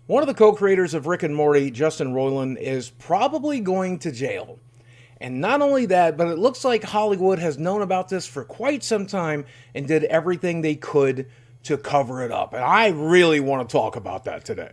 One of the co-creators of Rick and Morty, Justin Roiland, is probably going to jail. And not only that, but it looks like Hollywood has known about this for quite some time and did everything they could to cover it up. And I really want to talk about that today.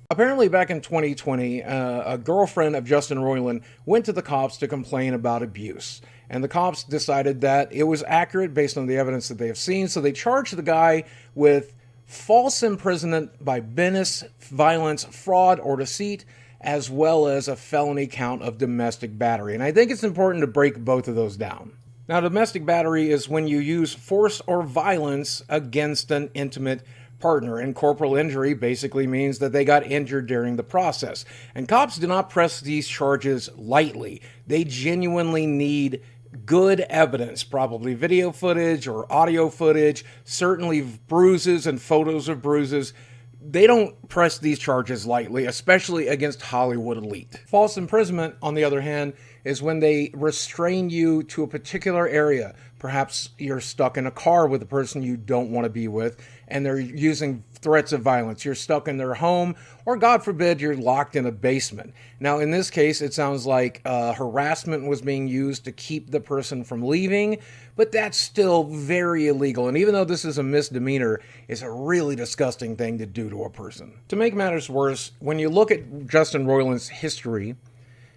Apparently back in 2020, a girlfriend of Justin Roiland went to the cops to complain about abuse. And the cops decided that it was accurate based on the evidence that they have seen. So they charged the guy with false imprisonment by menace, violence, fraud, or deceit, as well as a felony count of domestic battery. And I think it's important to break both of those down. Now, domestic battery is when you use force or violence against an intimate partner, and corporal injury basically means that they got injured during the process. And cops do not press these charges lightly. They genuinely need good evidence, probably video footage or audio footage, certainly bruises and photos of bruises. They don't press these charges lightly, especially against Hollywood elite. False imprisonment, on the other hand, is when they restrain you to a particular area. Perhaps you're stuck in a car with a person you don't want to be with, and they're using threats of violence. You're stuck in their home, or God forbid, you're locked in a basement. Now, in this case, it sounds like harassment was being used to keep the person from leaving, but that's still very illegal. And even though this is a misdemeanor, it's a really disgusting thing to do to a person. To make matters worse, when you look at Justin Roiland's history,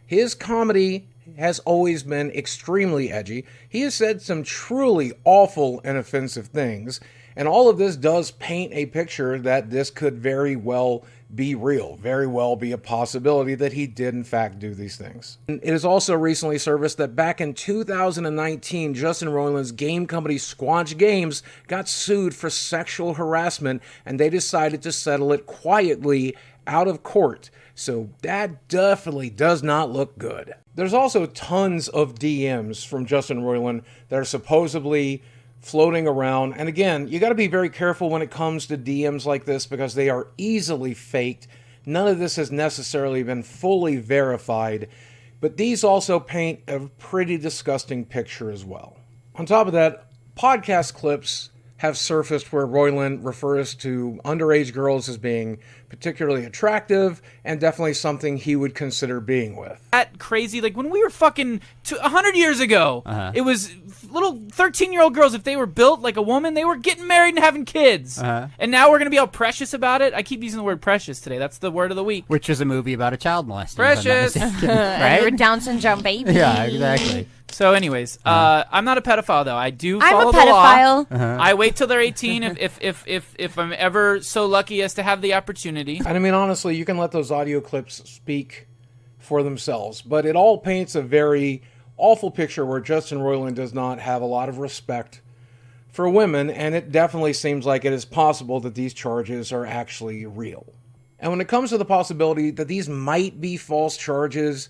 his comedy has always been extremely edgy. He has said some truly awful and offensive things, and all of this does paint a picture that this could very well be real, very well be a possibility that he did in fact do these things. And it is also recently surfaced that back in 2019, Justin Roiland's game company Squanch Games got sued for sexual harassment, and they decided to settle it quietly out of court. So that definitely does not look good. There's also tons of DMs from Justin Roiland that are supposedly floating around. And again, you got to be very careful when it comes to DMs like this because they are easily faked. None of this has necessarily been fully verified, but these also paint a pretty disgusting picture as well. On top of that, podcast clips have surfaced where Roiland refers to underage girls as being particularly attractive and definitely something he would consider being with. That crazy, like when we were fucking 100 years ago, it was little 13-year-old girls, if they were built like a woman, they were getting married and having kids. And now we're going to be all precious about it. I keep using the word precious today. That's the word of the week. Which is a movie about a child molesting. Precious! Right? You're a Down syndrome baby. Yeah, exactly. So anyways, I'm not a pedophile though. I do I'm follow a the pedophile. law. I wait till they're 18 if I'm ever so lucky as to have the opportunity. And I mean, honestly, you can let those audio clips speak for themselves, but it all paints a very awful picture where Justin Roiland does not have a lot of respect for women, and it definitely seems like it is possible that these charges are actually real. And when it comes to the possibility that these might be false charges,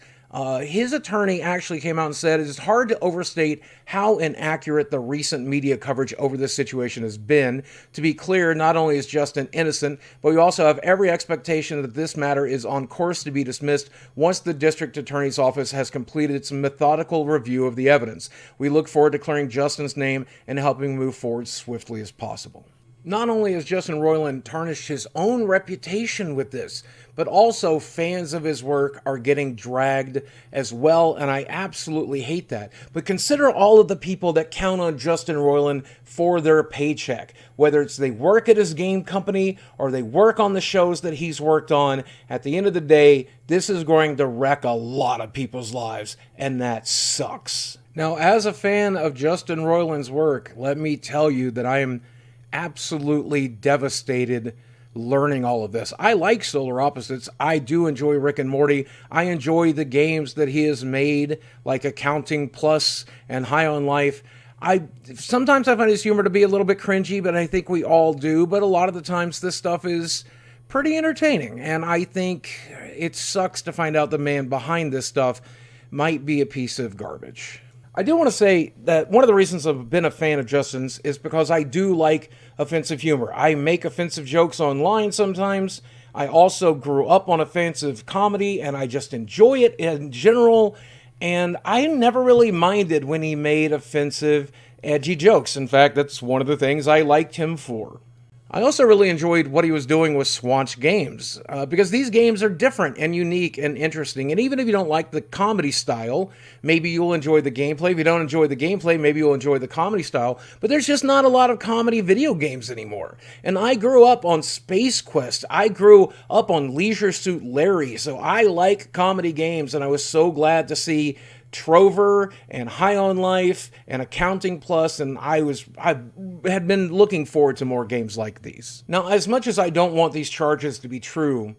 his attorney actually came out and said it is hard to overstate how inaccurate the recent media coverage over this situation has been. To be clear, not only is Justin innocent, but we also have every expectation that this matter is on course to be dismissed once the district attorney's office has completed its methodical review of the evidence. We look forward to clearing Justin's name and helping move forward swiftly as possible. Not only has Justin Roiland tarnished his own reputation with this, but also fans of his work are getting dragged as well, and I absolutely hate that. But consider all of the people that count on Justin Roiland for their paycheck. Whether it's they work at his game company or they work on the shows that he's worked on, at the end of the day, this is going to wreck a lot of people's lives, and that sucks. Now, as a fan of Justin Roiland's work, let me tell you that I am absolutely devastated learning all of this. I like Solar Opposites. I do enjoy Rick and Morty. I enjoy the games that he has made, like Accounting Plus and High on Life. Sometimes I find his humor to be a little bit cringy, but I think we all do. But a lot of the times this stuff is pretty entertaining. And I think it sucks to find out the man behind this stuff might be a piece of garbage. I do want to say that one of the reasons I've been a fan of Justin's is because I do like offensive humor. I make offensive jokes online sometimes. I also grew up on offensive comedy, and I just enjoy it in general. And I never really minded when he made offensive, edgy jokes. In fact, that's one of the things I liked him for. I also really enjoyed what he was doing with Swanch Games, because these games are different and unique and interesting. And even if you don't like the comedy style, maybe you'll enjoy the gameplay. If you don't enjoy the gameplay, maybe you'll enjoy the comedy style. But there's just not a lot of comedy video games anymore. And I grew up on Space Quest. I grew up on Leisure Suit Larry. So I like comedy games, and I was so glad to see Trover and High on Life and Accounting Plus, and I had been looking forward to more games like these. Now, as much as I don't want these charges to be true,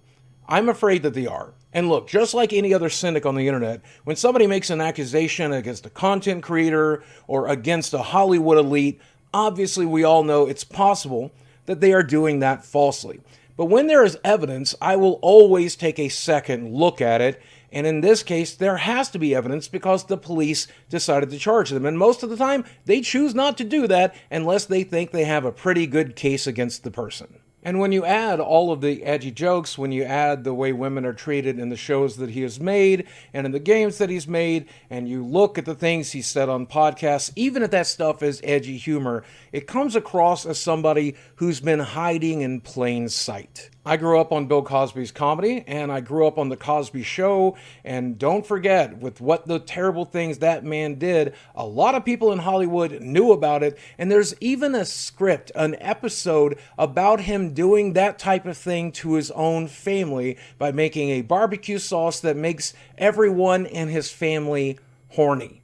I'm afraid that they are. And look, just like any other cynic on the internet, when somebody makes an accusation against a content creator or against a Hollywood elite, obviously we all know it's possible that they are doing that falsely. But when there is evidence, I will always take a second look at it. And in this case, there has to be evidence because the police decided to charge them. And most of the time, they choose not to do that unless they think they have a pretty good case against the person. And when you add all of the edgy jokes, when you add the way women are treated in the shows that he has made and in the games that he's made, and you look at the things he said on podcasts, even if that stuff is edgy humor, it comes across as somebody who's been hiding in plain sight. I grew up on Bill Cosby's comedy, and I grew up on The Cosby Show, and don't forget, with what the terrible things that man did, a lot of people in Hollywood knew about it, and there's even a script, an episode about him doing that type of thing to his own family by making a barbecue sauce that makes everyone in his family horny.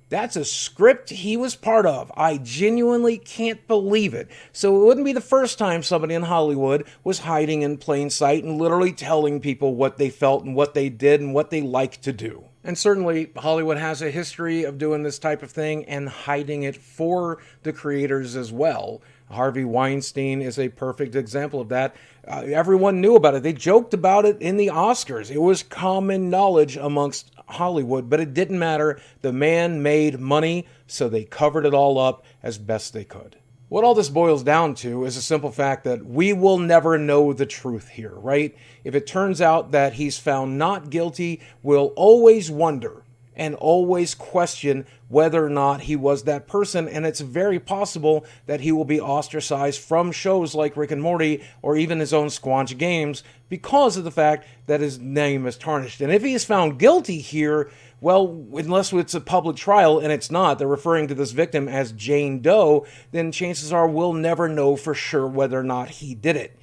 That's a script he was part of. I genuinely can't believe it. So it wouldn't be the first time somebody in Hollywood was hiding in plain sight and literally telling people what they felt and what they did and what they like to do. And certainly Hollywood has a history of doing this type of thing and hiding it for the creators as well. Harvey Weinstein is a perfect example of that. Everyone knew about it. They joked about it in the Oscars. It was common knowledge amongst Hollywood, but it didn't matter. The man made money, so they covered it all up as best they could. What all this boils down to is a simple fact that we will never know the truth here, right? If it turns out that he's found not guilty, we'll always wonder and always question whether or not he was that person, and it's very possible that he will be ostracized from shows like Rick and Morty or even his own Squanch Games because of the fact that his name is tarnished. And if he is found guilty here, well, unless it's a public trial, and it's not, they're referring to this victim as Jane Doe, then chances are we'll never know for sure whether or not he did it.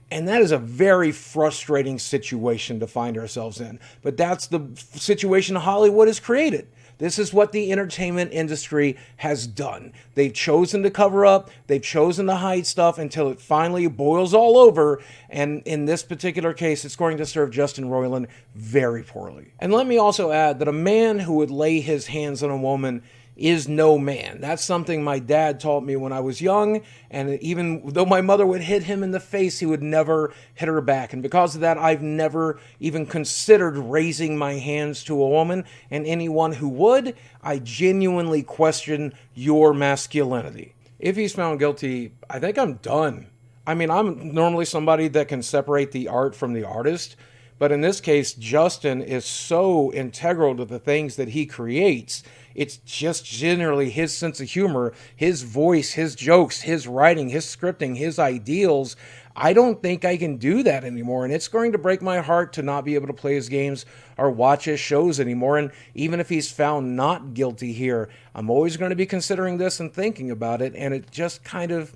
And that is a very frustrating situation to find ourselves in. But that's the situation Hollywood has created. This is what the entertainment industry has done. They've chosen to cover up. They've chosen to hide stuff until it finally boils all over. And in this particular case, it's going to serve Justin Roiland very poorly. And let me also add that a man who would lay his hands on a woman is no man. That's something my dad taught me when I was young, and even though my mother would hit him in the face, he would never hit her back. And because of that, I've never even considered raising my hands to a woman, and anyone who would, I genuinely question your masculinity. If he's found guilty, I think I'm done. I mean, I'm normally somebody that can separate the art from the artist, but in this case, Justin is so integral to the things that he creates. It's just generally his sense of humor, his voice, his jokes, his writing, his scripting, his ideals. I don't think I can do that anymore, and it's going to break my heart to not be able to play his games or watch his shows anymore. And even if he's found not guilty here, I'm always going to be considering this and thinking about it, and it just kind of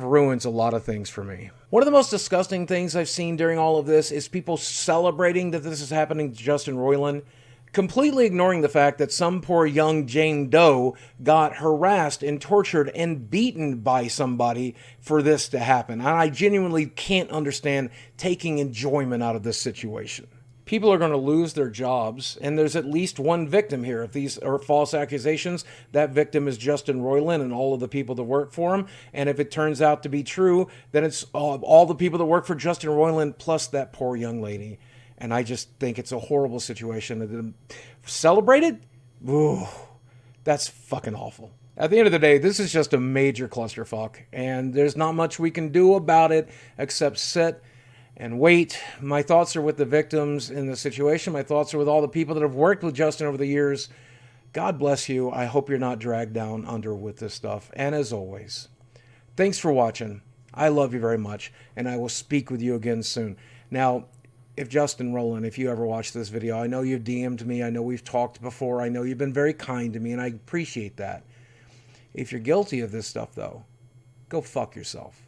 ruins a lot of things for me. One of the most disgusting things I've seen during all of this is people celebrating that this is happening to Justin Roiland, completely ignoring the fact that some poor young Jane Doe got harassed and tortured and beaten by somebody for this to happen. And I genuinely can't understand taking enjoyment out of this situation. People are going to lose their jobs, and there's at least one victim here. If these are false accusations, that victim is Justin Roiland and all of the people that work for him. And if it turns out to be true, then it's all the people that work for Justin Roiland plus that poor young lady. And I just think it's a horrible situation. Celebrated? Ooh, that's fucking awful. At the end of the day, this is just a major clusterfuck, and there's not much we can do about it except sit and wait. My thoughts are with the victims in the situation. My thoughts are with all the people that have worked with Justin over the years. God bless you. I hope you're not dragged down under with this stuff. And as always, thanks for watching. I love you very much, and I will speak with you again soon. Now, if Justin Roiland, if you ever watch this video, I know you've DM'd me. I know we've talked before. I know you've been very kind to me, and I appreciate that. If you're guilty of this stuff, though, go fuck yourself.